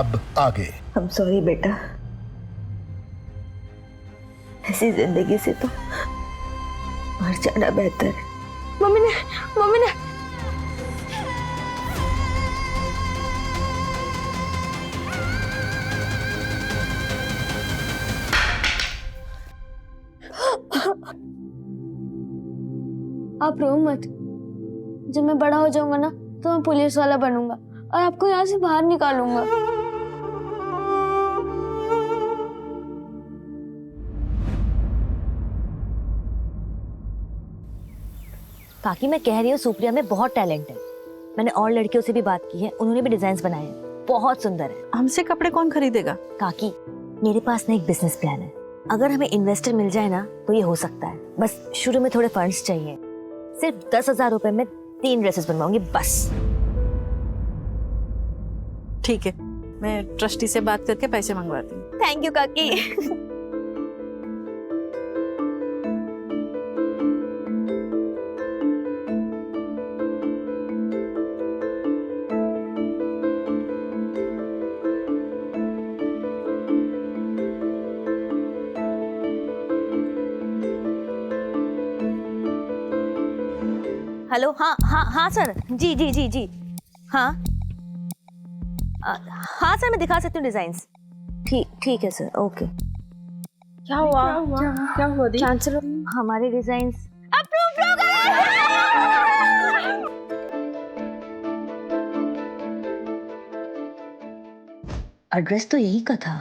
अब आगे। I'm sorry बेटा, ऐसी जिंदगी से तो मर जाना बेहतर है। मम्मी ने आप रो मत, जब मैं बड़ा हो जाऊंगा ना तो मैं पुलिस वाला बनूंगा और आपको यहाँ से बाहर निकालूंगा। काकी मैं कह रही हूँ सुप्रिया में बहुत टैलेंट है। मैंने और लड़कियों से भी बात की है, उन्होंने भी डिजाइन बनाए हैं, बहुत सुंदर है। हमसे कपड़े कौन खरीदेगा? काकी मेरे पास ना एक बिजनेस प्लान है, अगर हमें इन्वेस्टर मिल जाए ना तो ये हो सकता है। बस शुरू में थोड़े फंड्स चाहिए, सिर्फ 10,000 रुपए में 3 ड्रेसेस बनवाऊंगी बस। ठीक है, मैं ट्रस्टी से बात करके पैसे मंगवाती हूँ। थैंक यू काकी। हेलो, हाँ सर, जी हाँ हाँ सर, मैं दिखा सकती हूँ डिजाइन्स। ठीक है सर, ओके। क्या हुआ दी? चांसलर, हमारे डिजाइन्स अप्रूव हो गए। एड्रेस तो यही का था।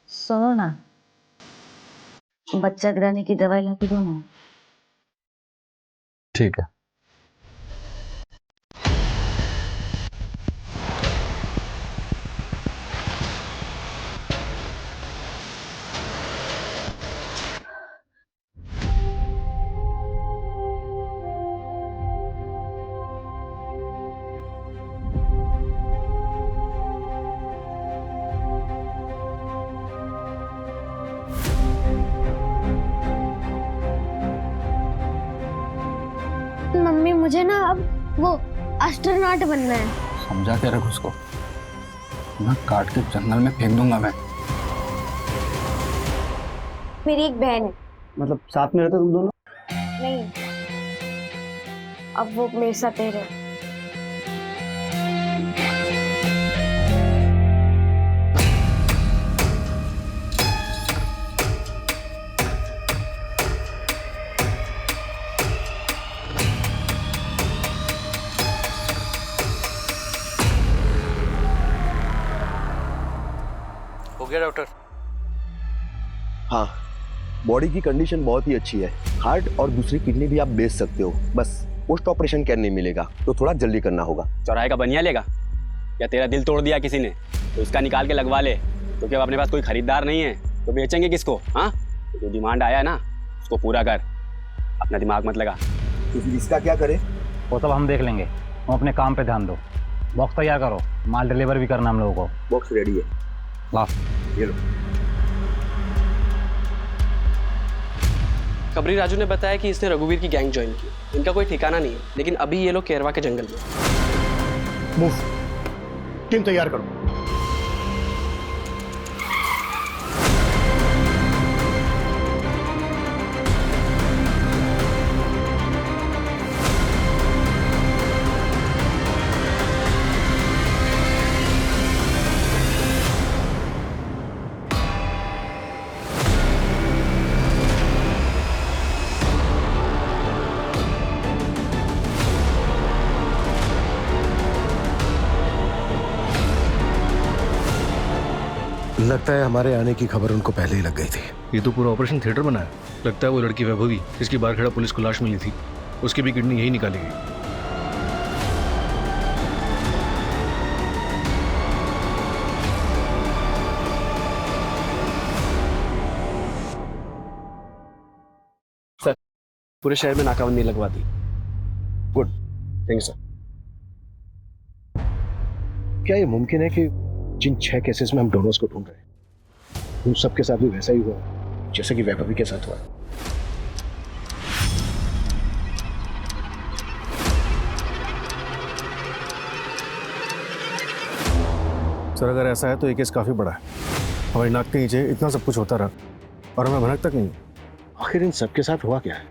सुनो ना, बच्चा गिराने की दवाई ला के दो ना। ठीक है। मम्मी मुझे ना अब वो एस्ट्रोनॉट बनना है। समझा के रख उसको, मैं काट के जंगल में फेंक दूंगा मैं। मेरी एक बहन है। मतलब साथ में रहते तुम दोनों? नहीं, अब वो मेरे साथ ही रहे। हो गया डॉक्टर? हाँ, बॉडी की कंडीशन बहुत ही अच्छी है। हार्ट और दूसरी किडनी भी आप बेच सकते हो, बस पोस्ट ऑपरेशन केयर नहीं मिलेगा तो थोड़ा जल्दी करना होगा। चौराहे का बनिया लेगा या तेरा दिल तोड़ दिया किसी ने तो इसका निकाल के लगवा ले, क्योंकि अब अपने पास कोई खरीदार नहीं है तो बेचेंगे किसको? हाँ, जो डिमांड आया ना उसको पूरा कर, अपना दिमाग मत लगा। तो फिर इसका क्या करें? वो सब हम देख लेंगे, तुम अपने काम पे ध्यान दो। बॉक्स तैयार करो, माल डिलीवर भी करना हम लोगों को। बॉक्स रेडी है, ला ये लो। खबरी राजू ने बताया कि इसने रघुवीर की गैंग ज्वाइन की। इनका कोई ठिकाना नहीं है, लेकिन अभी ये लोग केरवा के जंगल में। मूव, टीम तैयार करो। लगता है हमारे आने की खबर उनको पहले ही लग गई थी। ये तो पूरा ऑपरेशन थिएटर बना है। लगता है वो लड़की वैभवी, जिसकी बाहर खड़ा पुलिस को लाश मिली थी, उसकी भी किडनी यही निकाली गई। सर, पूरे शहर में नाकाबंदी लगवा दी। गुड। Thank you sir. क्या ये मुमकिन है कि जिन 6 केसेस में हम डोनर्स को ढूंढ रहे हैं उन सबके साथ भी वैसा ही हुआ जैसे कि वैभवी के साथ हुआ? सर अगर ऐसा है तो ये केस काफी बड़ा है। हमारी नाक के नीचे इतना सब कुछ होता रहा और हमें भनक तक नहीं। आखिर इन सबके साथ हुआ क्या है?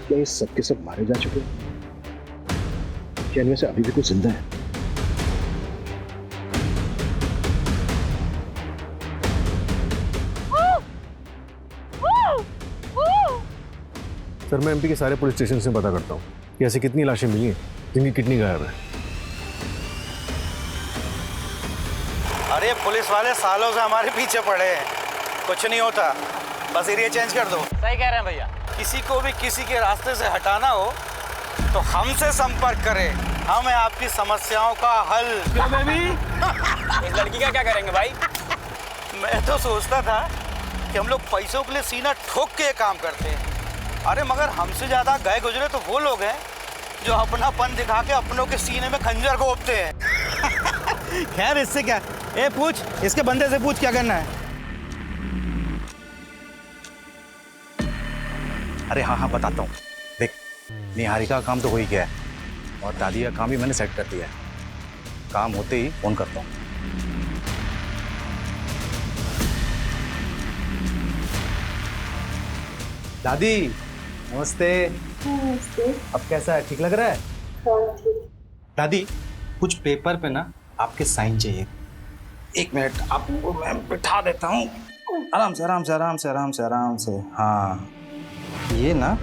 क्या ये सबके सब मारे जा चुके हैं? क्या इनमें से अभी भी कुछ जिंदा है? सर मैं एमपी के सारे पुलिस स्टेशन से पता करता हूँ कि ऐसी कितनी लाशें मिली हैं जिनकी किडनी गायब है। अरे पुलिस वाले सालों से हमारे पीछे पड़े हैं, कुछ नहीं होता, बस एरिया चेंज कर दो। सही कह रहे हैं भैया। किसी को भी किसी के रास्ते से हटाना हो तो हमसे संपर्क करें, हम हैं आपकी समस्याओं का हल। क्यों बेबी? इस लड़की का क्या करेंगे भाई? मैं तो सोचता था कि हम लोग पैसों के लिए सीना ठोक के काम करते हैं, अरे मगर हमसे ज्यादा गए गुजरे तो वो लोग हैं जो अपनापन दिखा के अपनों के सीने में खंजर घोंपते हैं। खैर इससे क्या, ए पूछ, इसके बंदे से पूछ क्या करना है। अरे हाँ हाँ बताता हूँ। देख, निहारिका का काम तो हो ही गया है और दादी का काम भी मैंने सेट कर दिया है। काम होते ही फोन करता हूँ। दादी नमस्ते। नमस्ते। अब कैसा है, ठीक लग रहा है? दादी कुछ पेपर पे ना आपके साइन चाहिए। 1 मिनट आपको मैं बिठा देता हूँ। आराम से आराम से आराम से आराम से आराम से। हाँ ये ना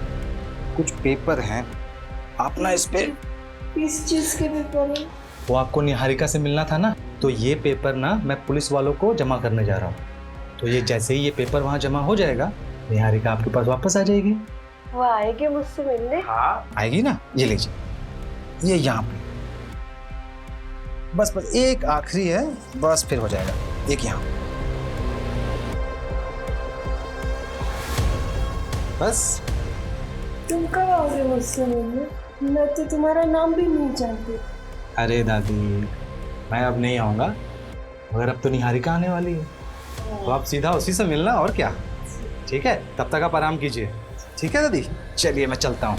कुछ पेपर हैं, आप ना इस पे। किस चीज के पेपर है? वो आपको निहारिका से मिलना था ना, तो ये पेपर ना मैं पुलिस वालों को जमा करने जा रहा हूँ। तो ये जैसे ही ये पेपर वहाँ जमा हो जाएगा, निहारिका आपके पास वापस आ जाएगी। वो आएगी मुझसे मिलने? हाँ आएगी ना, ये लीजिए, ये यहाँ पे। बस बस एक आखिरी है, बस फिर हो जाएगा। एक यहाँ, बस। तुम कब आओगे मुझसे मिलने? मैं तो तुम्हारा नाम भी नहीं जानती। अरे दादी मैं अब नहीं आऊँगा, मगर अब तो निहारिका आने वाली है, तो आप सीधा उसी से मिलना, और क्या। ठीक है, तब तक आप आराम कीजिए। ठीक है दादी, चलिए मैं चलता हूँ।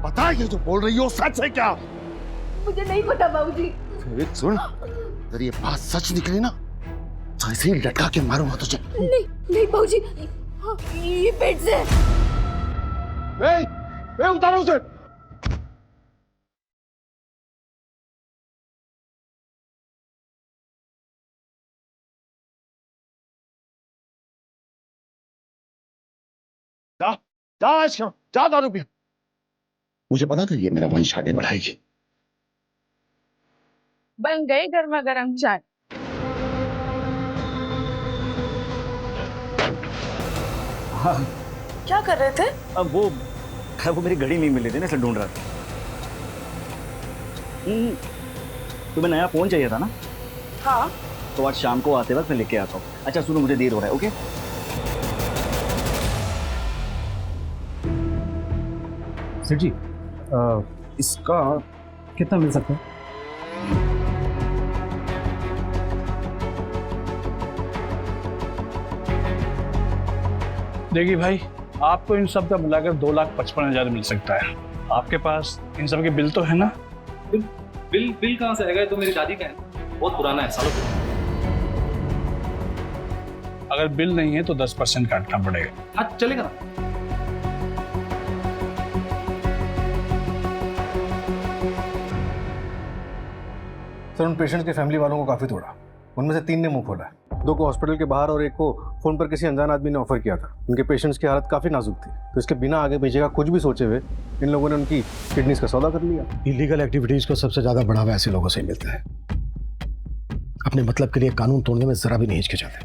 पता है ये जो बोल रही हो सच है क्या? मुझे नहीं पता बाबूजी। सुन, अगर ये बात सच निकली ना तो ऐसे ही लटका के मारूंगा तुझे। नहीं नहीं बाबूजी, ये पेट से। उतारो उसे। जा जा दारू पी। मुझे पता था ये मेरा वंश आगे बढ़ाएगी। बन गई गर्मा गर्म चाय। हाँ क्या कर रहे थे? अब वो मेरी घड़ी नहीं मिली थी ना, इसलिए ढूंढ रहा था। तुम्हें नया फोन चाहिए था ना? हाँ। तो आज शाम को आते वक्त मैं लेके आता हूँ। अच्छा सुनो, मुझे देर हो रहा है। ओके सर जी, इसका कितना मिल सकता है? देखिए भाई, आपको इन सब का मिलाकर 2,55,000 मिल सकता है। आपके पास इन सब के बिल तो है ना? बिल कहाँ से आएगा? तो मेरी दादी का है, बहुत पुराना है, सालों पुराना। अगर बिल नहीं है तो 10% काटना पड़ेगा। हाँ चलेगा ना। सर उन पेशेंट्स के फैमिली वालों को काफ़ी तोड़ा। उनमें से 3 ने मुंह खोला, 2 को हॉस्पिटल के बाहर और 1 को फ़ोन पर किसी अनजान आदमी ने ऑफर किया था। उनके पेशेंट्स की हालत काफ़ी नाजुक थी, तो इसके बिना आगे पीछे का कुछ भी सोचे हुए इन लोगों ने उनकी किडनीज का सौदा कर लिया। इलीगल एक्टिविटीज़ को सबसे ज़्यादा बढ़ावा ऐसे लोगों से ही मिलता है। अपने मतलब के लिए कानून तोड़ने में ज़रा भी नहीं हिचकिचाते।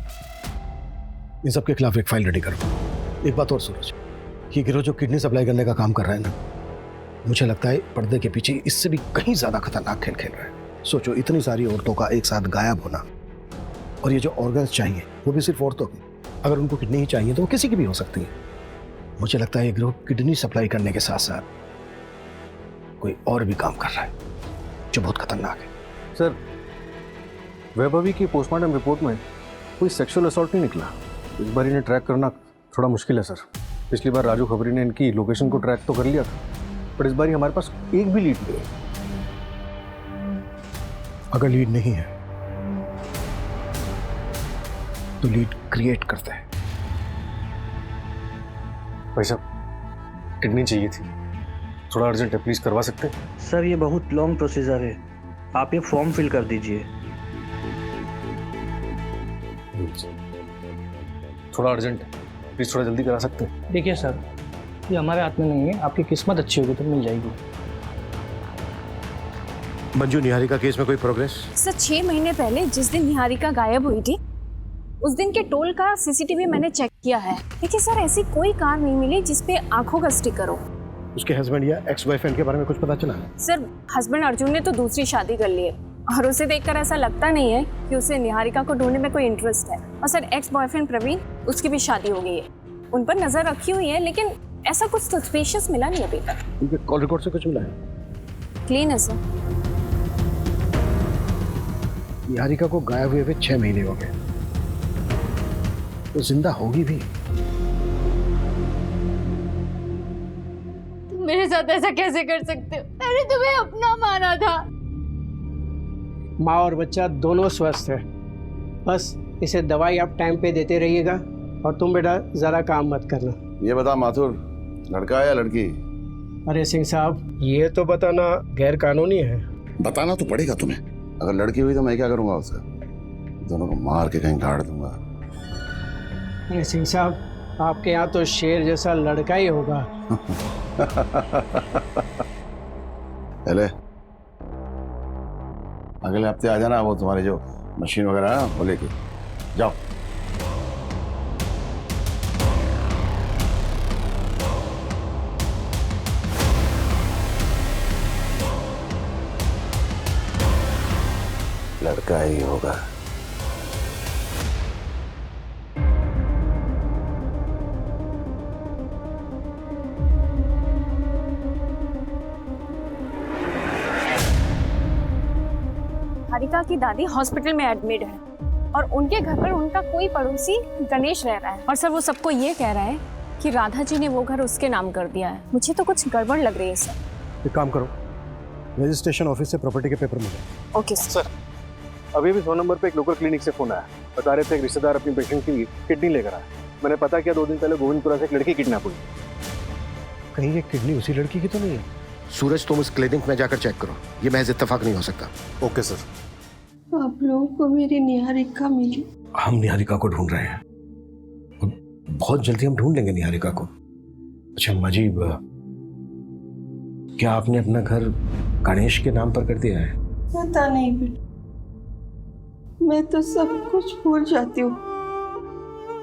इन सब के खिलाफ एक फाइल रेडी करो। एक बात और सूरज, ये गिरोह जो किडनी सप्लाई करने का काम कर रहा है ना, मुझे लगता है पर्दे के पीछे इससे भी कहीं ज़्यादा खतरनाक खेल खेल रहा है। सोचो, इतनी सारी औरतों का एक साथ गायब होना, और ये जो ऑर्गन्स चाहिए वो भी सिर्फ औरतों की। अगर उनको किडनी ही चाहिए तो वो किसी की भी हो सकती है। मुझे लगता है ये गिरोह किडनी सप्लाई करने के साथ साथ कोई और भी काम कर रहा है जो बहुत खतरनाक है। सर, वैभवी की पोस्टमार्टम रिपोर्ट में कोई सेक्सुअल असॉल्ट नहीं निकला। इस बार इन्हें ट्रैक करना थोड़ा मुश्किल है सर। पिछली बार राजू खबरी ने इनकी लोकेशन को ट्रैक तो कर लिया था, पर इस बार हमारे पास एक भी लीड नहीं है। अगर लीड नहीं है तो लीड क्रिएट करते हैं। भाई साहब, किडनी चाहिए थी, थोड़ा अर्जेंट है, प्लीज करवा सकते हैं? सर ये बहुत लॉन्ग प्रोसीजर है, आप ये फॉर्म फिल कर दीजिए। थोड़ा अर्जेंट है, प्लीज थोड़ा जल्दी करा सकते हैं? देखिए सर, ये हमारे हाथ में नहीं है, आपकी किस्मत अच्छी होगी तो मिल जाएगी। मंजू, निहारिका केस में कोई प्रोग्रेस? सर 6 महीने पहले जिस दिन निहारिका गायब हुई थी, उस दिन के टोल का सीसीटीवी मैंने चेक किया है। देखिए सर, ऐसी कोई कार नहीं मिली जिसपे आंखों का स्टिकर हो। उसके हस्बैंड या एक्स बॉयफ्रेंड के बारे में कुछ पता चला? सर हस्बैंड अर्जुन ने तो दूसरी शादी कर ली है, और उसे देखकर ऐसा लगता नहीं है कि उसे निहारिका को ढूंढने में कोई इंटरेस्ट है। और सर एक्स बॉयफ्रेंड प्रवीण, उसकी भी शादी हो गई है, उन पर नजर रखी हुई है, लेकिन ऐसा कुछ सस्पिशियस मिला नहीं अभी तक। उनके कॉल रिकॉर्ड से कुछ मिला है? क्लीन है सर। निहारिका को गायब हुए 6 महीने हो गए, तो जिंदा होगी भी। तुम मेरे साथ ऐसा कैसे कर सकते हो? मैंने तुम्हें अपना माना था। माँ और बच्चा दोनों स्वस्थ है, बस इसे दवाई आप टाइम पे देते रहिएगा, और तुम बेटा ज़रा काम मत करना। ये बता माथुर, लड़का है या लड़की? अरे सिंह साहब, ये तो बताना गैर कानूनी है। बताना तो पड़ेगा तुम्हें। अगर लड़की हुई तो मैं क्या करूंगा उसका? दोनों को मार के कहीं गाड़ दूंगा। अरे सिंह साहब, आपके यहाँ तो शेर जैसा लड़का ही होगा। पहले अगले हफ्ते आ जाना, वो तुम्हारे जो मशीन वगैरह है ना वो लेके जाओ। लड़का ही होगा। निहारिका की दादी हॉस्पिटल में एडमिट है, और उनके घर पर उनका कोई पड़ोसी गणेश रह रहा है, और सर वो सबको ये कह रहा है कि राधा जी ने वो घर उसके नाम कर दिया है। मुझे तो कुछ गड़बड़ लग रही है सर। एक काम करो, रजिस्ट्रेशन ऑफिस से प्रॉपर्टी के पेपर मिले। Okay sir. अभी भी 100 नंबर पे एक लोकल क्लिनिक से फोन आया, बता रहे थे एक रिश्तेदार अपनी पेशेंट की किडनी लेकर आया। मैंने पता किया, 2 दिन पहले गोविंदपुरा से एक लड़की किडनैप हुई। कहीं ये किडनी उसी लड़की की तो नहीं है? सूरज, तुम उस क्लिनिक में जाकर चेक करो, ये महज इत्तेफाक नहीं हो सकता। Okay sir. आप लोगों को मेरी निहारिका मिली? हम निहारिका को ढूंढ रहे हैं, बहुत जल्दी हम ढूंढ लेंगे निहारिका को। अच्छा मजीब, क्या आपने अपना घर गणेश के नाम पर कर दिया है? पता नहीं बेटा, मैं तो सब कुछ भूल जाती हूँ,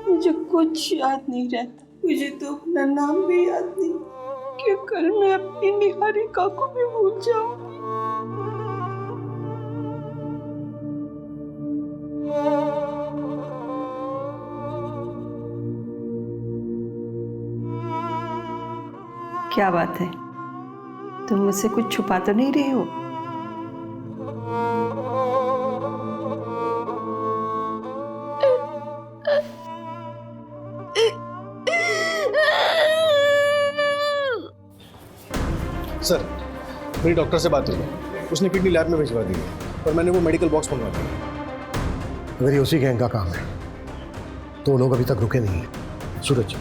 मुझे कुछ याद नहीं रहता। मुझे तो अपना नाम भी याद नहीं कि कल मैं अपनी निहारिका को भी भूल जाऊंगी। क्या बात है, तुम मुझसे कुछ छुपा तो नहीं रहे हो? सर, मेरी डॉक्टर से बात हुई, उसने किडनी लैब में भिजवा दी है, और मैंने वो मेडिकल बॉक्स मंगवा दिया। अगर ये उसी गैंग का काम है तो लोग अभी तक रुके नहीं हैं। सूरज,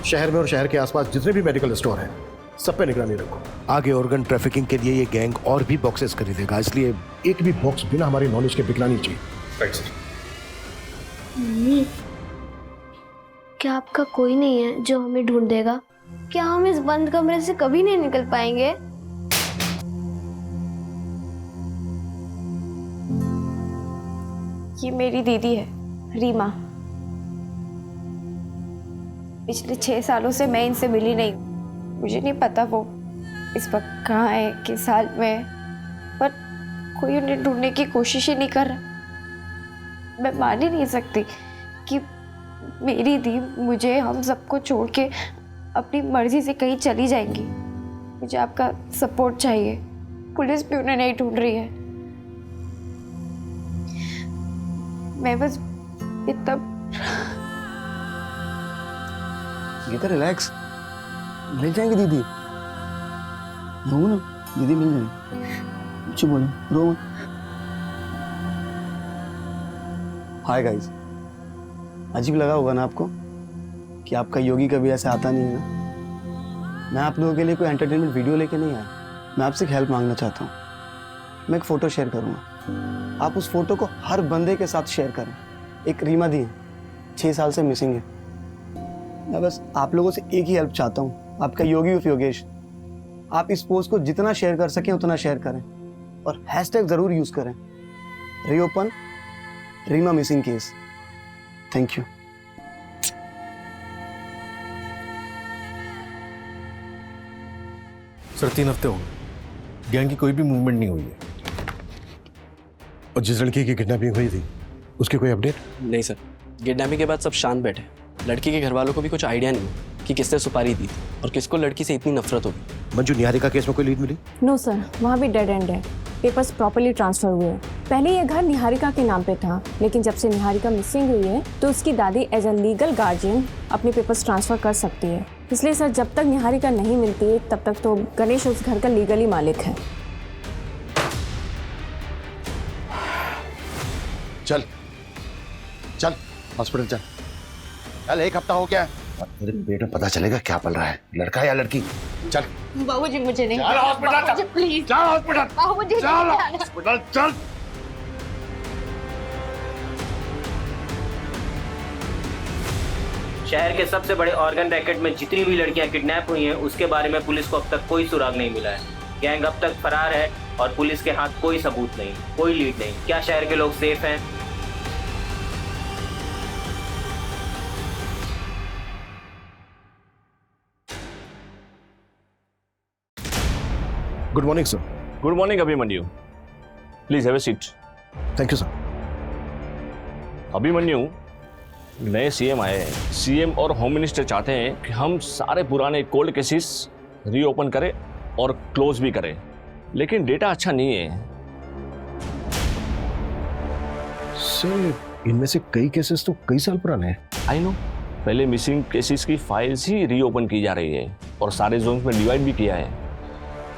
शहर में और शहर के आसपास जितने भी मेडिकल स्टोर हैं सब पे निगरानी रखो। आगे ऑर्गन ट्रैफिकिंग के लिए ये गैंग और भी बॉक्सेस खरीदेगा, इसलिए एक भी बॉक्स बिना हमारी नॉलेज के बिकना नहीं चाहिए। Right sir. मम्मी, क्या आपका कोई नहीं है जो हमें ढूंढ देगा? क्या हम इस बंद कमरे से कभी नहीं निकल पाएंगे? ये मेरी दीदी है, रीमा। पिछले 6 सालों से मैं इनसे मिली नहीं। मुझे नहीं पता वो इस वक्त कहाँ है, किस हाल में है, पर कोई उन्हें ढूंढने की कोशिश ही नहीं कर रहा। मैं मान ही नहीं सकती कि मेरी दी मुझे, हम सबको छोड़ के अपनी मर्जी से कहीं चली जाएंगी। मुझे आपका सपोर्ट चाहिए। पुलिस भी उन्हें नहीं ढूंढ रही है। मैं बस इतना। गीता रिलैक्स, मिल जाएंगी दीदी। रो ना, दीदी मिल जाएंगी। कुछ बोलो, रो मत। हाय गाइस, अजीब लगा होगा ना आपको कि आपका योगी कभी ऐसे आता नहीं है ना। मैं आप लोगों के लिए कोई एंटरटेनमेंट वीडियो लेके नहीं आया। मैं आपसे हेल्प मांगना चाहता हूँ। मैं एक फ़ोटो शेयर करूँगा, आप उस फोटो को हर बंदे के साथ शेयर करें। एक रीमा दी है, 6 साल से मिसिंग है। मैं बस आप लोगों से एक ही हेल्प चाहता हूँ, आपका योगी उफ योगेश। आप इस पोस्ट को जितना शेयर कर सकें उतना शेयर करें और हैशटैग ज़रूर यूज़ करें, reopen Reema missing case. Thank you. Sir 3 हफ्ते हो गए, गैंग की कोई भी मूवमेंट नहीं हुई है। और जिस लड़की की किडनैपिंग हुई थी उसकी कोई अपडेट? नहीं सर, किडनैपिंग के बाद सब शांत बैठे। लड़की के घर वालों को भी कुछ आइडिया नहीं कि किसने सुपारी दी थी और किसको लड़की से इतनी नफरत होगी। मंजू, निहारिका केस में कोई लीड मिली? नो सर, वहाँ भी डेड एंड है। पेपर्स प्रॉपर्ली ट्रांसफर हुए हैं। पहले ये घर निहारिका के नाम पे था, लेकिन जब से निहारिका मिसिंग हुई है तो उसकी दादी एज अ लीगल गार्जियन अपने पेपर्स ट्रांसफर कर सकती है। इसलिए सर, जब तक निहारिका नहीं मिलती है तब तक तो गणेश उस घर का लीगली मालिक है। चल चल हॉस्पिटल चल। चल, 1 हफ्ता हो गया, तेरे पेट में पता चलेगा क्या पल रहा है, लड़का है या लड़की। चल बाबूजी, मुझे नहीं। चल हॉस्पिटल, प्लीज। चल हॉस्पिटल, बाबूजी, चल हॉस्पिटल, चल। शहर के सबसे बड़े ऑर्गन रैकेट में जितनी भी लड़कियां किडनैप हुई हैं उसके बारे में पुलिस को अब तक कोई सुराग नहीं मिला है। गैंग अब तक फरार है और पुलिस के हाथ कोई सबूत नहीं, कोई लीड नहीं। क्या शहर के लोग सेफ हैं? Good morning sir. Good morning Abhimanyu, please have a seat. Thank you sir. Abhimanyu, नए सीएम आए हैं। सीएम और होम मिनिस्टर चाहते हैं कि हम सारे पुराने कोल्ड केसेस रीओपन करें और क्लोज भी करें, लेकिन डेटा अच्छा नहीं है। सर, इनमें से कई केसेस तो कई साल पुराने हैं। आई नो, पहले मिसिंग केसेस की फाइल्स ही रीओपन की जा रही है और सारे जोन्स में डिवाइड भी किया है।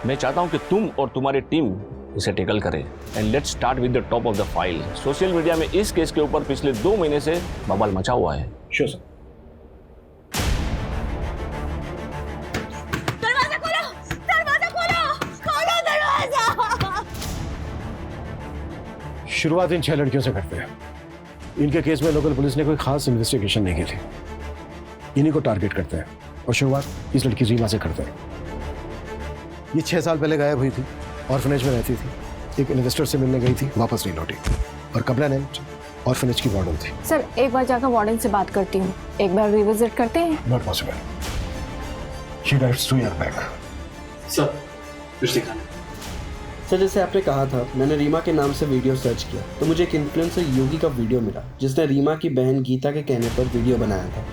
मैं चाहता हूं कि तुम और तुम्हारी टीम इसे टेकल करें and let's start with the top of the file. Social media में इस केस के ऊपर पिछले 2 महीने से बवाल मचा हुआ है। Sure sir. दरवाजा खोलो, दरवाजा खोलो, खोलो दरवाजा। शुरुआत इन 6 लड़कियों से करते हैं। इनके केस में लोकल पुलिस ने कोई खास इन्वेस्टिगेशन नहीं की थी। इन्हीं को टारगेट करते हैं और शुरुआत इस लड़की रीमा से करते हैं। ये 6 साल पहले गायब हुई थी, ऑर्फनेज में रहती थी, एक इन्वेस्टर से मिलने गई थी, वापस नहीं लौटी और कंप्लेनेंट ऑर्फनेज की वार्डन थी। सर, एक बार जाकर वार्डन से बात करती हूँ, एक बार रिविजिट करते हैं। Not possible, she dives 2 years back. Sir, कुछ दिखाना। सर, जैसे आपने कहा था, मैंने रीमा के नाम से वीडियो सर्च किया तो मुझे एक इन्फ्लुएंसर योगी का वीडियो मिला जिसने रीमा की बहन गीता के कहने पर वीडियो बनाया था।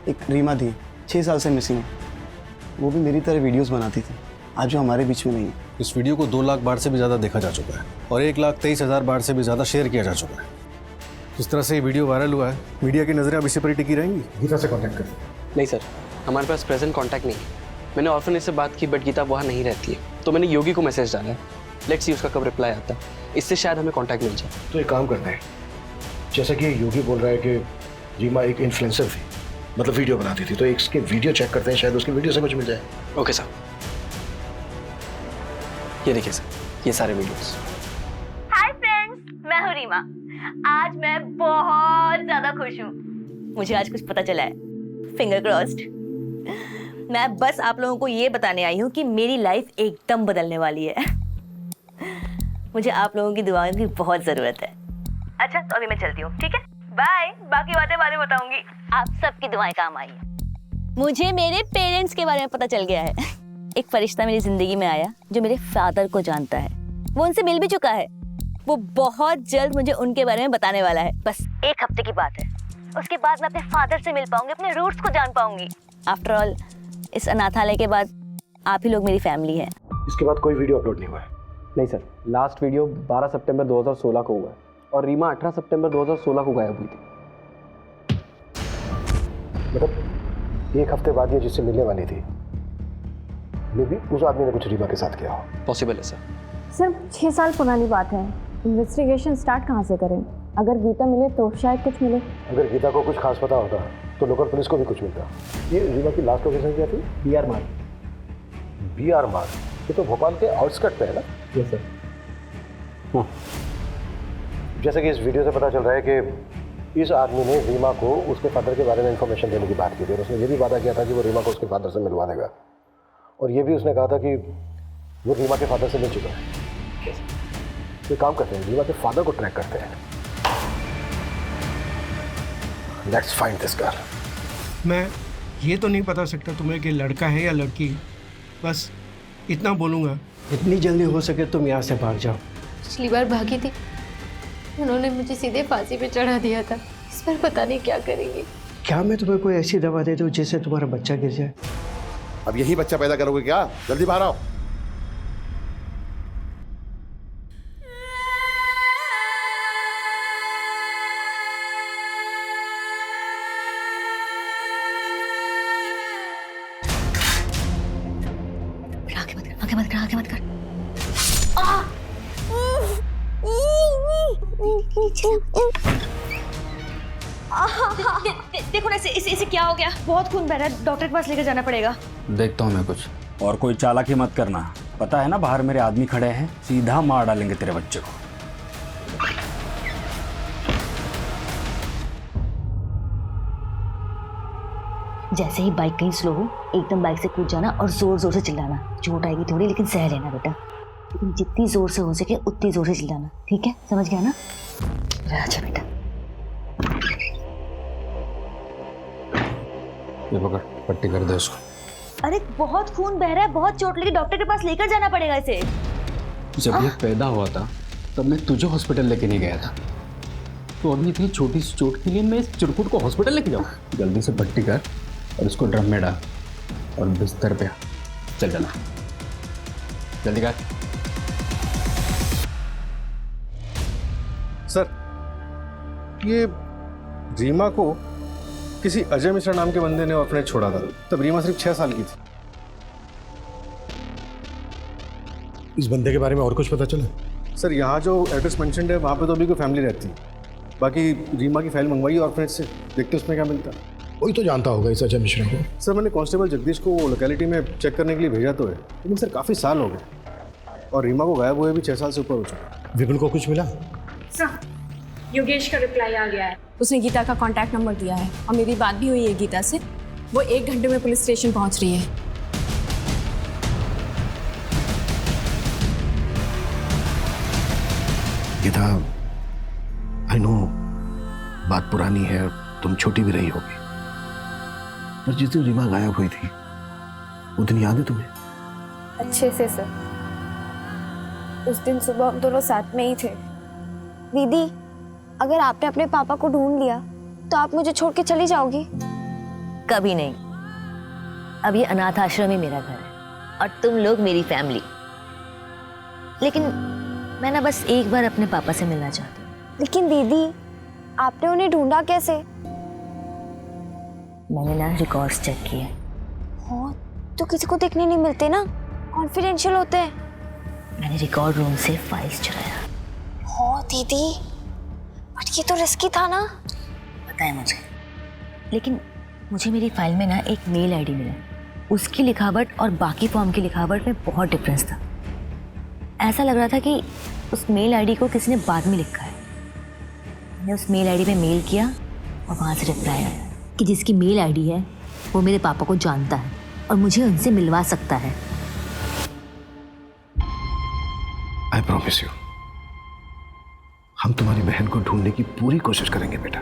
एक रीमा थी, 6 साल से मिसिंग है। वो भी मेरी तरह वीडियोस बनाती थी, आज वो हमारे बीच में नहीं है। इस वीडियो को 2 लाख बार से भी ज़्यादा देखा जा चुका है और 1,23,000 बार से भी ज़्यादा शेयर किया जा चुका है। जिस तरह से ये वीडियो वायरल हुआ है, मीडिया की नज़रें अब इसी पर ही टिकी रहेंगी। गीता से कांटेक्ट करें। नहीं सर, हमारे पास प्रेजेंट कांटेक्ट नहीं है। मैंने ऑर्फनेज से बात की बट गीता वहाँ नहीं रहती है, तो मैंने योगी को मैसेज डाला है। लेट्स सी उसका कब रिप्लाई आता है, इससे शायद हमें कांटेक्ट मिल जाए। तो एक काम करते हैं, जैसा कि योगी बोल रहा है कि रीमा एक इन्फ्लुएंसर थी, मतलब वीडियो बनाती थी, तो एक इसके वीडियो चेक करते हैं, शायद उसकी वीडियो से कुछ मिल जाए। ओके सर, ये देखिए सर, ये सारे वीडियोस। हाय फ्रेंड्स, मैं हूँ रीमा। आज मैं बहुत ज्यादा खुश हूँ। मुझे आज कुछ पता चला है, फिंगर क्रॉस्ड। मैं बस आप लोगों को ये बताने आई हूँ कि मेरी लाइफ एकदम बदलने वाली है। मुझे आप लोगों की दुआओं की बहुत जरूरत है। अच्छा, तो अभी मैं चलती हूँ, ठीक है? बाय। बाकी बातें बाद में बताऊंगी। आप सबकी दुआएं काम आई है। मुझे मेरे पेरेंट्स के बारे में पता चल गया है। एक फरिश्ता मेरी जिंदगी में आया जो मेरे फादर को जानता है। वो उनसे मिल भी चुका है। वो बहुत जल्द मुझे उनके बारे में बताने वाला है। बस एक हफ्ते की बात है। उसके बाद मैं अपने फादर से मिल पाऊंगी, अपने रूट्स को जान पाऊंगी। आफ्टर ऑल, इस अनाथालय के बाद आप ही लोग मेरी फैमिली है। इसके बाद कोई वीडियो अपलोड नहीं हुआ है? नहीं सर, लास्ट वीडियो 12 सितंबर 2016 को हुआ है और रीमा 18 सितंबर 2016 को गायब हुई थी। मतलब एक हफ्ते बाद ये जिससे मिलने वाली थी, मे बी उस आदमी ने कुछ रीमा के साथ किया हो। पॉसिबल है सर। सर 6 साल पुरानी बात है, इन्वेस्टिगेशन स्टार्ट कहाँ से करें? अगर गीता मिले तो शायद कुछ मिले। अगर गीता को कुछ खास पता होता तो लोकल पुलिस को भी कुछ मिलता। ये रीमा की लास्ट लोकेशन क्या थी? BR मार्ग। BR मार्ग, ये तो भोपाल के आउटस्कर्ट पे है ना? Yes sir. जैसे कि इस वीडियो से पता चल रहा है कि इस आदमी ने रीमा को उसके फादर के बारे में इंफॉर्मेशन देने की बात की थी और उसने ये भी वादा किया था कि वो रीमा को उसके फादर से मिलवा देगा। और ये भी उसने कहा था कि वो रीमा के फादर से मिल चुका है। ये काम करते हैं, रीमा के फादर को ट्रैक करते हैं। Let's find this girl. मैं ये तो नहीं बता सकता तुम्हें कि लड़का है या लड़की। बस इतना बोलूँगा, जितनी जल्दी हो सके तुम यहाँ से भाग जाओ। पिछली बार भागी थी, उन्होंने मुझे सीधे फांसी पे चढ़ा दिया था। इस बार पता नहीं क्या करेंगे। क्या मैं तुम्हें कोई ऐसी दवा दे दूँ जिससे तुम्हारा बच्चा गिर जाए? अब यही बच्चा पैदा करोगे क्या? जल्दी बाहर आओ। आगे मत कर। देखो ना, इसे क्या हो गया? बहुत खून बह रहा है, डॉक्टर के पास लेकर जाना पड़ेगा। देखता हूँ मैं कुछ। और कोई चालाकी मत करना, पता है ना बाहर मेरे आदमी खड़े हैं, सीधा मार डालेंगे तेरे बच्चे को। जैसे ही बाइक कहीं स्लो हो, एकदम बाइक से कूद जाना और जोर जोर से चिल्लाना। चोट आएगी थोड़ी, लेकिन सह लेना बेटा। लेकिन जितनी जोर से हो सके उतनी जोर से चिल्लाना, ठीक है? समझ गया ना? अच्छा बेटा। ये पकड़, पट्टी कर दे उसको। अरे बहुत खून बह रहा है, बहुत चोट लगी, डॉक्टर के पास लेकर जाना पड़ेगा इसे। जब ये पैदा हुआ था तब मैं तुझे हॉस्पिटल लेके नहीं गया था, तो अभी इतनी छोटी सी चोट के लिए मैं इस चिरकुट को हॉस्पिटल लेके जाऊँ? जल्दी से पट्टी कर और इसको ड्रम में डाल और बिस्तर पे चल चला, जल्दी कर। सर, ये रीमा को किसी अजय मिश्रा नाम के बंदे ने ऑर्फनेज छोड़ा था। तब रीमा सिर्फ 6 साल की थी। इस बंदे के बारे में और कुछ पता चला? सर, यहाँ जो एड्रेस मेंशन्ड है वहाँ पे तो अभी कोई फैमिली रहती है। बाकी रीमा की फाइल मंगवाई ऑर्फनेज से, देखते उसमें क्या मिलता है। कोई तो जानता होगा इस अजय मिश्रा को। सर, मैंने कांस्टेबल जगदीश को लोकेलिटी में चेक करने के लिए भेजा तो है, लेकिन सर काफ़ी साल हो गए और रीमा को गायब हुए भी 6 साल से ऊपर हो चुका। विपुल को कुछ मिला? सर, योगेश का रिप्लाई आ गया है। उसने गीता का कांटेक्ट नंबर दिया है और मेरी बात भी हुई है गीता से। वो 1 घंटे में पुलिस स्टेशन पहुंच रही है। गीता, आई नो बात पुरानी है, तुम छोटी भी रही होगी, पर जिस दिन रीमा गायब हुई थी वो दिन याद है तुम्हें? अच्छे से सर। उस दिन सुबह हम दोनों साथ में ही थे। दीदी, अगर आपने अपने पापा को ढूंढ लिया तो आप मुझे छोड़ के चली जाओगी? कभी नहीं। अब ये अनाथ आश्रम ही मेरा घर है और तुम लोग मेरी फैमिली। लेकिन मैं ना बस एक बार अपने पापा से मिलना चाहती हूँ। लेकिन दीदी, आपने उन्हें ढूंढा कैसे? मैंने ना रिकॉर्ड्स चेक किए। हाँ, तो किसी को देखने नहीं मिलते ना, कॉन्फिडेंशियल होते हैं। मैंने रिकॉर्ड रूम से फाइल्स चुराया। हाँ दीदी, बट ये तो रिस्की था ना। पता है मुझे, लेकिन मुझे मेरी फाइल में ना एक मेल आईडी मिला। उसकी लिखावट और बाकी फॉर्म की लिखावट में बहुत डिफरेंस था। ऐसा लग रहा था कि उस मेल आईडी को किसी ने बाद में लिखा है। मैंने उस मेल आईडी पे मेल किया और वहाँ से रिप्लाई आया कि जिसकी मेल आईडी है वो मेरे पापा को जानता है और मुझे उनसे मिलवा सकता है। आई प्रॉमिस यू, हम तुम्हारी बहन को ढूंढने की पूरी कोशिश करेंगे बेटा।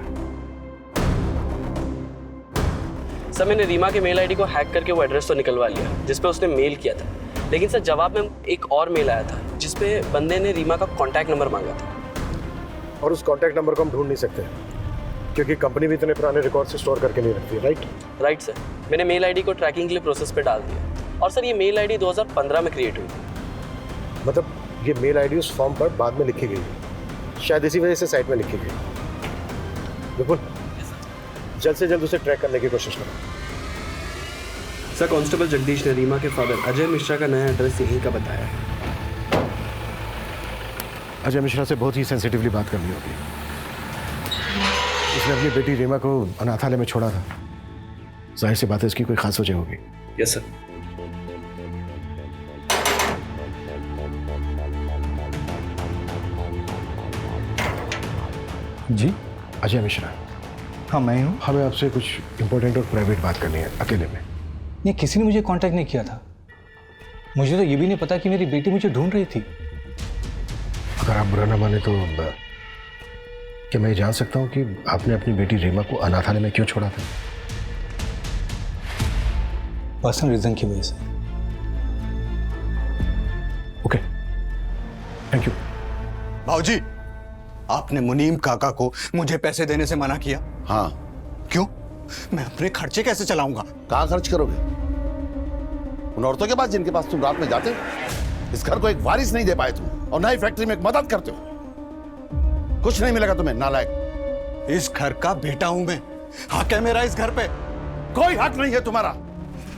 सर मैंने रीमा के मेल आईडी को हैक करके वो एड्रेस तो निकलवा लिया जिस पे उसने मेल किया था, लेकिन सर जवाब में एक और मेल आया था जिस पे बंदे ने रीमा का कॉन्टैक्ट नंबर मांगा था। और उस कॉन्टैक्ट नंबर को हम ढूंढ नहीं सकते क्योंकि कंपनी भी इतने पुराने रिकॉर्ड से स्टोर करके नहीं रखती, राइट सर। मैंने मेल आईडी को ट्रैकिंग के लिए प्रोसेस पे डाल दिया और सर ये मेल आईडी 2015 में क्रिएट हुई थी। मतलब ये मेल आईडी उस फॉर्म पर बाद में लिखी गई, शायद इसी वजह से साइट में लिखी गई। बिल्कुल, जल्द से जल्द उसे ट्रैक करने की कोशिश करो। सर, कांस्टेबल जगदीश ने रीमा के फादर अजय मिश्रा का नया एड्रेस यहीं का बताया है। अजय मिश्रा से बहुत ही सेंसिटिवली बात करनी होगी। उसने अपनी बेटी रीमा को अनाथालय में छोड़ा था, जाहिर सी बात है इसकी कोई खास वजह होगी। Yes sir. जी, अजय मिश्रा। हाँ मैं हूँ। हमें आपसे कुछ इंपॉर्टेंट और प्राइवेट बात करनी है, अकेले में। नहीं, किसी ने मुझे कांटेक्ट नहीं किया था। मुझे तो ये भी नहीं पता कि मेरी बेटी मुझे ढूंढ रही थी। अगर आप बुरा ना माने तो क्या मैं जान सकता हूँ कि आपने अपनी बेटी रीमा को अनाथालय में क्यों छोड़ा था? पर्सनल रीजन की वजह से। Okay, thank you. भाऊजी, आपने मुनीम काका को मुझे पैसे देने से मना किया। हाँ, क्यों? मैं अपने खर्चे कैसे चलाऊंगा? कहाँ खर्च करोगे? उन औरतों के पास जिनके पास तुम रात में जाते हो? इस घर को एक वारिस नहीं दे पाए तुम, और ना ही फैक्ट्री में एक मदद करते हो। कुछ नहीं मिलेगा तुम्हें, नालायक। इस घर का बेटा हूं मैं, हक है मेरा इस घर पे। कोई हक नहीं है तुम्हारा।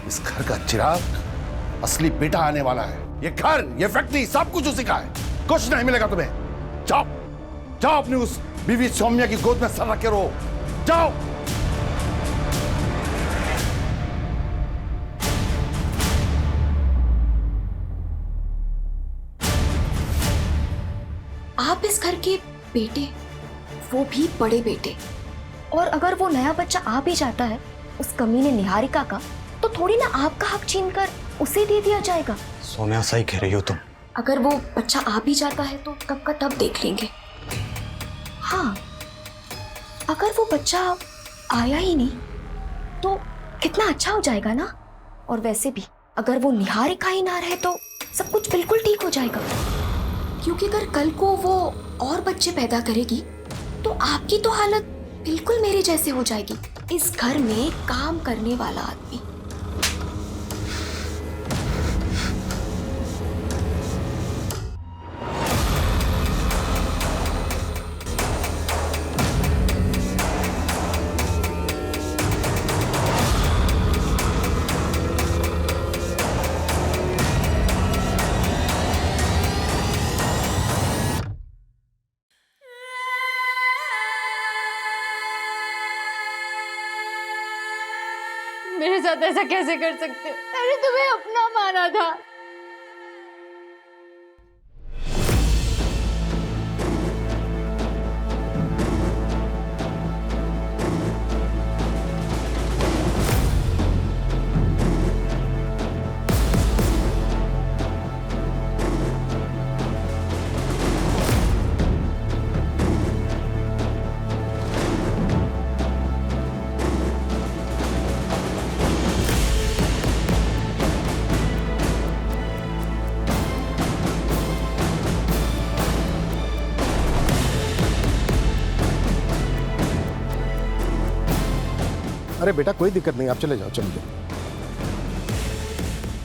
इस घर का चिराग असली बेटा आने वाला है। ये घर, ये फैक्ट्री, सब कुछ उसी का है। कुछ नहीं मिलेगा तुम्हें। जाओ जाओ, अपनी उस बीवी सौम्या की गोद में सर रख के रहो। जाओ। आप इस घर के बेटे, वो भी बड़े बेटे, और अगर वो नया बच्चा आ भी जाता है उस कमीने निहारिका का, तो थोड़ी ना आपका हक छीनकर उसे दे दिया जाएगा। सोनिया, सही कह रही हो तुम। अगर वो बच्चा आ भी जाता है तो कब का तब देख लेंगे। हाँ, अगर वो बच्चा आया ही नहीं तो कितना अच्छा हो जाएगा ना। और वैसे भी अगर वो निहारिका ही ना रहे तो सब कुछ बिल्कुल ठीक हो जाएगा, क्योंकि अगर कल को वो और बच्चे पैदा करेगी तो आपकी तो हालत बिल्कुल मेरे जैसे हो जाएगी। इस घर में काम करने वाला आदमी। मेरे साथ ऐसा कैसे कर सकते हो? मैंने तुम्हें अपना माना था। अरे बेटा, कोई दिक्कत नहीं, आप चले जाओ, चले जाओ।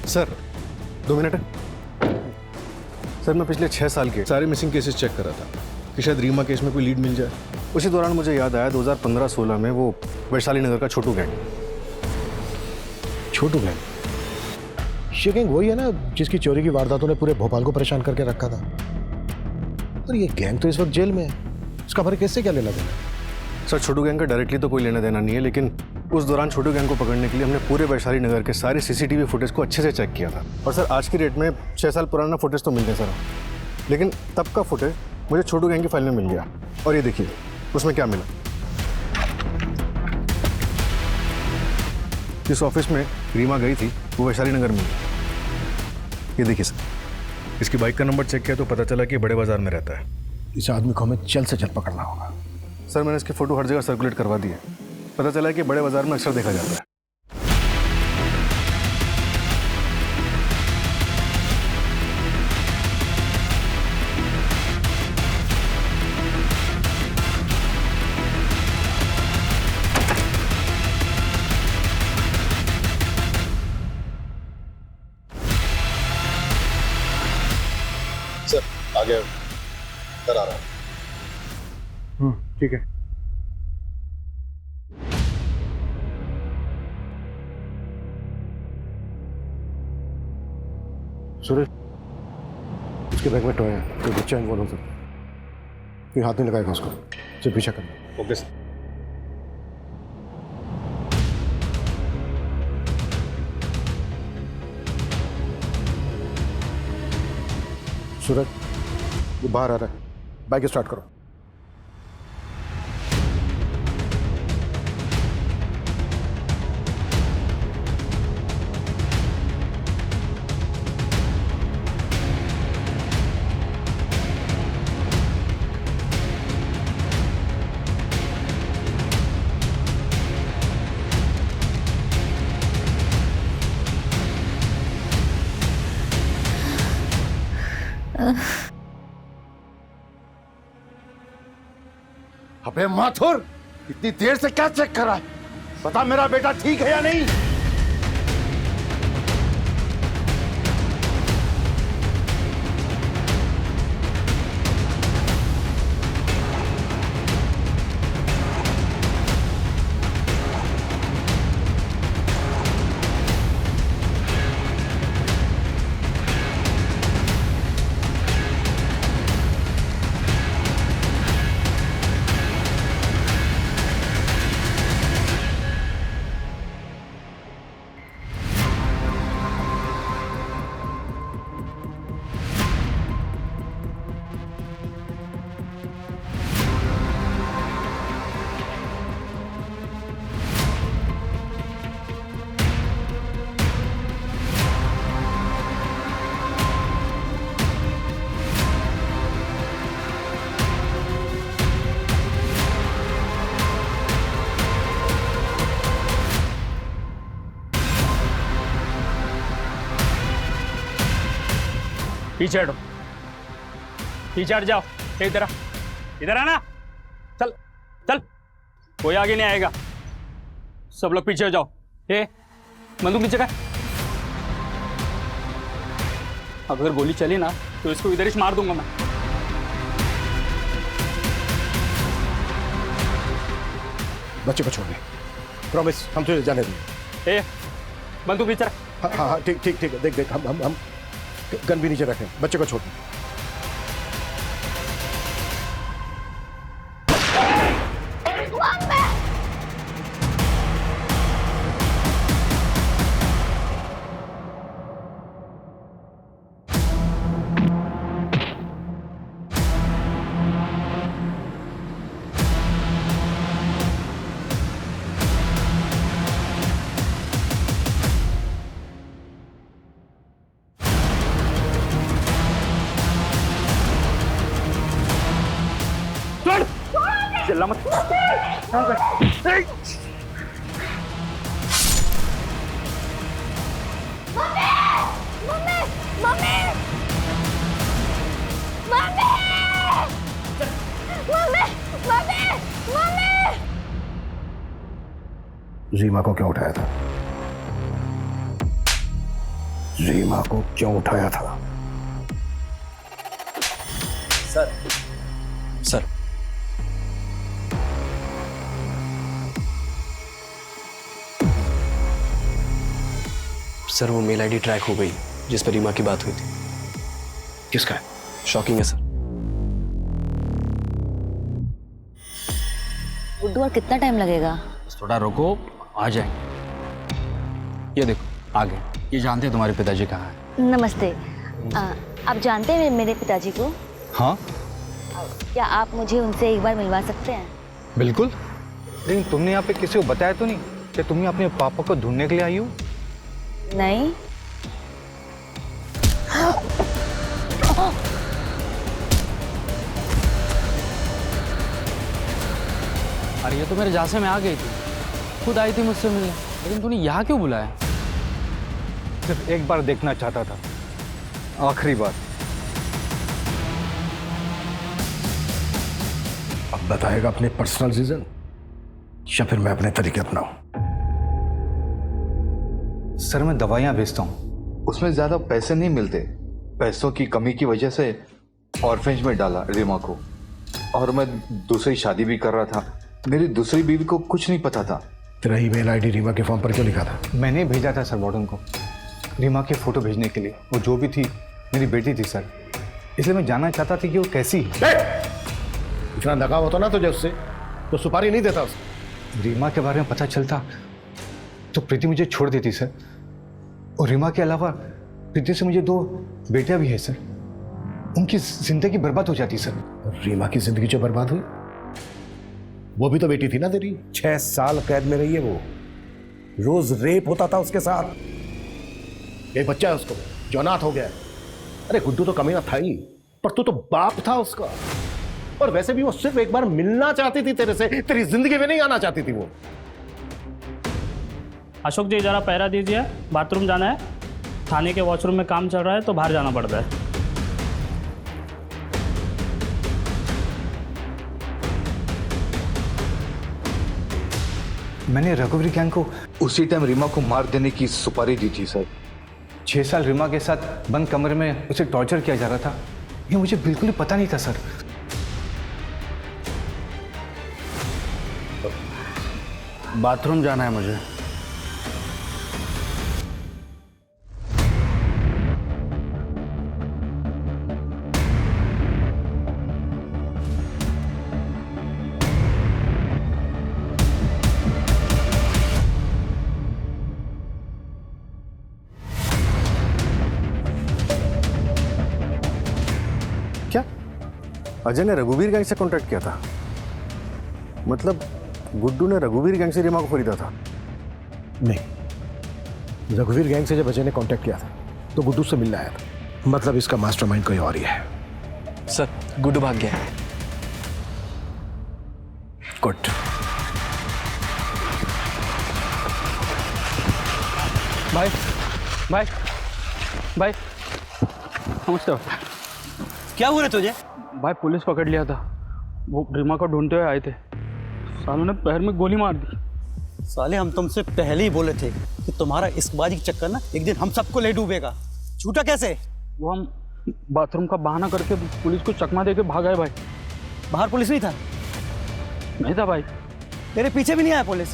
Sir 2 minute. सर, मैं पिछले 6 साल के सारे मिसिंग केसेस चेक कर रहा था कि शायद रीमा केस में कोई लीड मिल जाए। उसी दौरान मुझे याद आया 2015-16 में वो वैशाली नगर का छोटू गैंग। छोटू गैंग? ये गैंग वही है ना जिसकी चोरी की वारदातों ने पूरे भोपाल को परेशान करके रखा था। पर ये गैंग तो इस वक्त जेल में है, उसका हमारे केस से क्या लेना देना? सर, छोटू गैंग का डायरेक्टली तो कोई लेना देना नहीं है, लेकिन उस दौरान छोटू गैंग को पकड़ने के लिए हमने पूरे वैशाली नगर के सारे सीसीटीवी फुटेज को अच्छे से चेक किया था। और सर आज की डेट में 6 साल पुराना फुटेज तो मिल गया सर, लेकिन तब का फुटेज मुझे छोटू गैंग की फाइल में मिल गया। और ये देखिए उसमें क्या मिला। जिस ऑफिस में रीमा गई थी वो वैशाली नगर में। ये देखिए सर, इसकी बाइक का नंबर चेक किया तो पता चला कि बड़े बाजार में रहता है। इस आदमी को हमें जल्द से जल्द पकड़ना होगा। सर मैंने इसकी फ़ोटो हर जगह सर्कुलेट करवा दी है, पता चला है कि बड़े बाजार में अक्सर देखा जाता है। सर आ गया, सर आ रहा है। ठीक है। सूरज, उसके बैग में टॉय है, कोई बच्चा इन्वॉल्व हो सकता है। कोई हाथ नहीं लगाएगा उसको, सिर्फ पीछा करना। Okay sir. सूरज, वो बाहर आ रहा है, बाइक स्टार्ट करो। अबे माथुर, इतनी देर से क्या चेक कर रहा है? बता मेरा बेटा ठीक है या नहीं? पीछे हटो, पीछे हट जाओ। इधर आ, इधर आना। चल चल, कोई आगे नहीं आएगा। सब लोग पीछे हो जाओ। बंदूक नीचे कर। अगर गोली चली ना तो इसको इधर ही मार दूंगा मैं। बच्चे को छोड़ दे, प्रॉमिस, हम तुझे जाने देंगे। बंदूक नीचे रख। हाँ हाँ ठीक ठीक ठीक है। देख देख, हम गन भी नीचे रखें, बच्चे को छोड़ दे। चिल्ला मत। रीमा को क्यों उठाया था? रीमा को क्यों उठाया था? सर सर सर वो मेल आईडी ट्रैक हो गई जिस पर रीमा की बात हुई थी। किसका है? शॉकिंग है सर। गुड्डू और कितना टाइम लगेगा? थोड़ा रुको, आ जाएंगे। ये देखो आ गए। ये जानते हैं तुम्हारे पिताजी कहाँ हैं? नमस्ते। आप जानते हैं मेरे पिताजी को? हाँ क्या आप मुझे उनसे एक बार मिलवा सकते हैं? बिल्कुल। लेकिन तुमने यहाँ पे किसी को बताया तो नहीं कि तुम अपने पापा को ढूंढने के लिए आई हो? नहीं। अरे ये तो मेरे जासे में आ गई थी, खुद आई थी मुझसे मिलने, लेकिन तूने यहाँ क्यों बुलाया? सिर्फ एक बार देखना चाहता था, आखिरी बार। अब बताएगा अपने पर्सनल रीजन या फिर मैं अपने तरीके अपनाऊं? सर मैं दवाइयाँ बेचता हूँ, उसमें ज्यादा पैसे नहीं मिलते। पैसों की कमी की वजह से ऑर्फेंज में डाला रीमा को, और मैं दूसरी शादी भी कर रहा था। मेरी दूसरी बीवी को कुछ नहीं पता था। तेरा ईमेल आईडी रीमा के फॉर्म पर क्यों लिखा था? मैंने भेजा था सर वार्डन को रीमा की फोटो भेजने के लिए। वो जो भी थी मेरी बेटी थी सर, इसलिए मैं जानना चाहता था कि वो कैसी है। इतना लगाव होता ना तुझे उससे तो सुपारी नहीं देता उसे। रीमा के बारे में पता चलता तो प्रीति मुझे छोड़ देती सर, और रीमा के अलावा प्रीति से मुझे 2 बेटियां भी है सर। उनकी जिंदगी बर्बाद हो जाती सर। रीमा की जिंदगी जो बर्बाद हुई वो भी तो बेटी थी ना तेरी। 6 साल कैद में रही है वो, रोज रेप होता था उसके साथ। एक बच्चा है उसको जो अनाथ हो गया है। अरे गुड्डू तो कमीना था ही, पर तू तो बाप था उसका। और वैसे भी वो सिर्फ एक बार मिलना चाहती थी तेरे से, तेरी जिंदगी में नहीं आना चाहती थी वो। अशोक जी जरा पहरा दीजिए, बाथरूम जाना है। थाने के वॉशरूम में काम चल रहा है तो बाहर जाना पड़ता है। मैंने रघुवीर गैंग को उसी टाइम रीमा को मार देने की सुपारी दी थी सर। 6 साल रीमा के साथ बंद कमरे में उसे टॉर्चर किया जा रहा था, ये मुझे बिल्कुल ही पता नहीं था सर। बाथरूम जाना है मुझे। क्या अजय ने रघुवीर गैंग से कांटेक्ट किया था? मतलब गुड्डू ने रघुवीर गैंग से रीमा को खरीदा था? नहीं, रघुवीर गैंग से जब अजय ने कांटेक्ट किया था तो गुड्डू से मिलने आया था। मतलब इसका मास्टरमाइंड कोई और ही है। सर गुड्डू भाग गया है। गुड। भाई भाई भाई नमस्ते। क्या हुआ तुझे? भाई पुलिस पकड़ लिया था, वो रीमा को ढूंढते हुए आए थे। सालों ने पैर में गोली मार दी। साले हम तुमसे पहले ही बोले थे कि तुम्हारा इश्कबाजी का चक्कर ना एक दिन हम सबको ले डूबेगा। छूटा कैसे? वो हम बाथरूम का बहाना करके पुलिस को चकमा देके भाग आए भाई। बाहर पुलिस नहीं था? नहीं था भाई। तेरे पीछे भी नहीं आया पुलिस?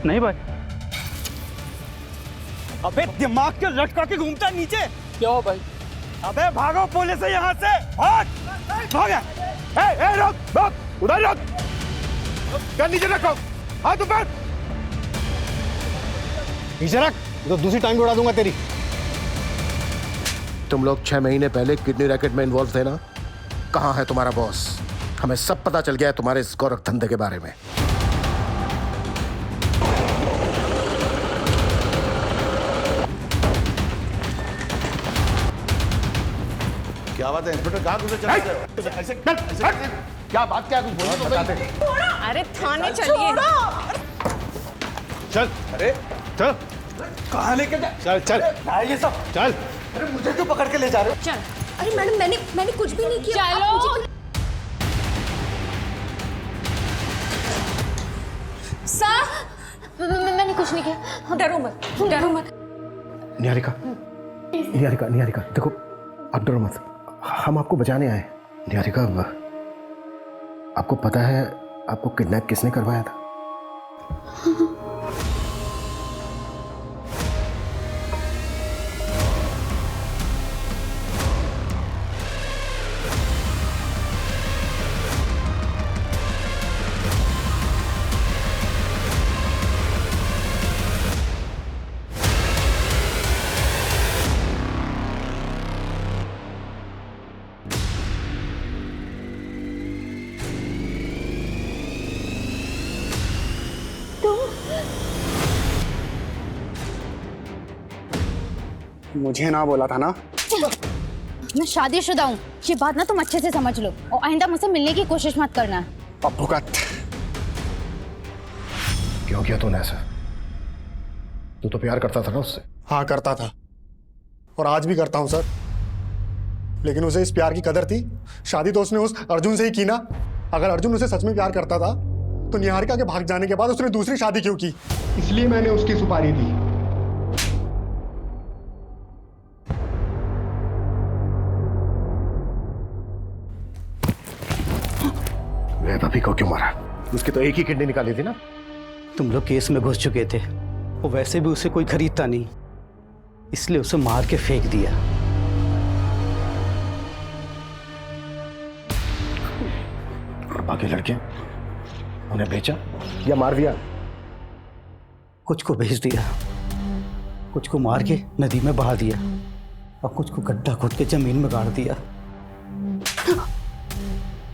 नहीं भाई। अबे दिमाग के लटका के घूमता नीचे। क्या हो भाई? अबे भागो पुलिस से यहाँ से, भाग भाग। रोक रोक, उधर रोक, कर नीचे रखो, हाथ ऊपर नीचे रख, तो दूसरी टांग उड़ा दूंगा तेरी। तुम लोग 6 महीने पहले किडनी रैकेट में इन्वॉल्व थे ना? कहाँ है तुम्हारा बॉस? हमें सब पता चल गया है तुम्हारे इस गोरख धंधे के बारे में। क्या बात है इंस्पेक्टर, कहाँ घुसे चले गए? ऐसे क्या बात, क्या कुछ बोलो तो बताते। अरे थाने चलिए। चल, अरे चल, कहाँ लेके जा? चल चल ये सब चल। अरे मुझे क्यों पकड़ के ले जा रहे हो? चल। अरे मैडम मैंने कुछ भी नहीं किया। चलो सर, मैंने कुछ नहीं किया। डरो मत, डरो मत। निहारिका, निहारिका, निहारिका, देखो आप डरो मत, हम आपको बचाने आए। निहारिका, आपको पता है आपको किडनैप किसने करवाया था? मुझे ना बोला था ना। मैं शादीशुदा हूँ, ये बात ना तुम अच्छे से समझ लो और आइंदा मुझसे मिलने की कोशिश मत करना। अब भुगत। क्यों किया तूने ऐसा? तू तो प्यार करता था ना उससे? हाँ करता था और आज भी करता हूँ सर, लेकिन उसे इस प्यार की कदर थी। शादी तो उसने उस अर्जुन से ही की ना। अगर अर्जुन उसे सच में प्यार करता था तो निहारिका के भाग जाने के बाद उसने दूसरी शादी क्यों की? इसलिए मैंने उसकी सुपारी दी। वैभवी को क्यों मारा? उसकी तो एक ही किडनी निकाली थी ना। तुम लोग केस में घुस चुके थे और वैसे भी उसे कोई खरीदता नहीं, इसलिए उसे मार के फेंक दिया। और बाकी लड़के उन्हें बेचा या मार दिया? कुछ को भेज दिया, कुछ को मार के नदी में बहा दिया और कुछ को गड्ढा खोद के जमीन में गाड़ दिया।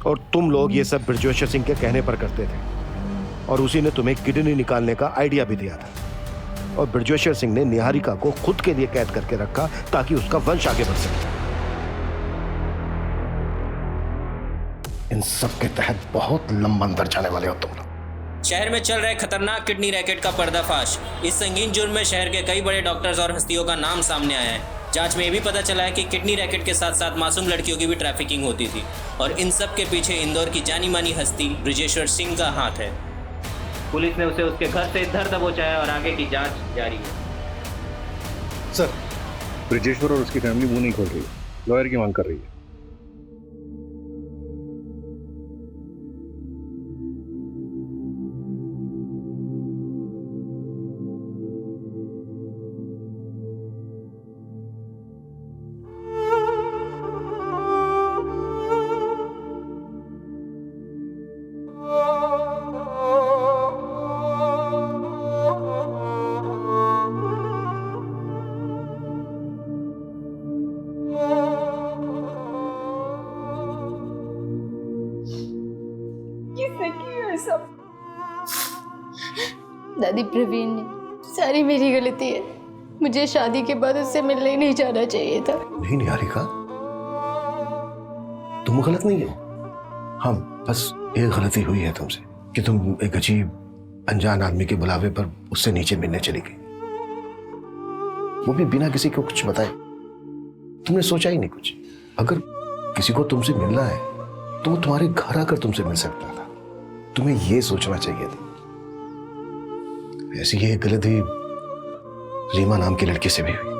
और तुम लोग ये सब ब्रजेश्वर सिंह के कहने पर करते थे और उसी ने तुम्हें किडनी निकालने का आइडिया भी दिया था। और ब्रजेश्वर सिंह ने निहारिका को खुद के लिए कैद करके रखा ताकि उसका वंश आगे बढ़ सके। इन सब के तहत बहुत लंबा अंदर जाने वाले हो तुम लोग। शहर में चल रहे खतरनाक किडनी रैकेट का पर्दाफाश। इस संगीन जुर्म में शहर के कई बड़े डॉक्टर्स और हस्तियों का नाम सामने आया है। जांच में ये भी पता चला है कि किडनी रैकेट के साथ साथ मासूम लड़कियों की भी ट्रैफिकिंग होती थी और इन सब के पीछे इंदौर की जानी मानी हस्ती ब्रजेश्वर सिंह का हाथ है। पुलिस ने उसे उसके घर से धर दबोचा है और आगे की जांच जारी है। सर, ब्रजेश्वर और उसकी फैमिली मुंह नहीं खोल रही, लॉयर की मांग कर रही है। दादी, प्रवीण ने सारी मेरी गलती है। मुझे शादी के बाद उससे मिलने ही नहीं जाना चाहिए था। नहीं निहारिका, तुम गलत नहीं हो। हाँ, बस एक गलती हुई है तुमसे कि तुम एक अजीब अनजान आदमी के बुलावे पर उससे नीचे मिलने चली गई, वो भी बिना किसी को कुछ बताए। तुमने सोचा ही नहीं कुछ। अगर किसी को तुमसे मिलना है तो वो तुम्हारे घर आकर तुमसे मिल सकता था। तुम्हें ये सोचना चाहिए था। ऐसी ये गलती रीमा नाम की लड़की से भी हुई।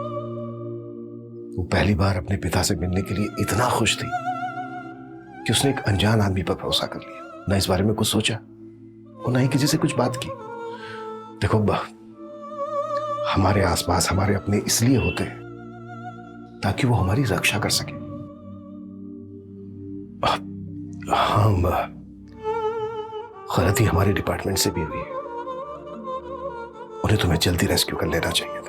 वो पहली बार अपने पिता से मिलने के लिए इतना खुश थी कि उसने एक अनजान आदमी पर भरोसा कर लिया। ना इस बारे में कुछ सोचा और ना ही किसी से कुछ बात की। देखो, हमारे आसपास हमारे अपने इसलिए होते हैं ताकि वो हमारी रक्षा कर सके। हाँ, गलती हमारे डिपार्टमेंट से भी हुई है। उन्हें तुम्हें जल्दी रेस्क्यू कर लेना चाहिए।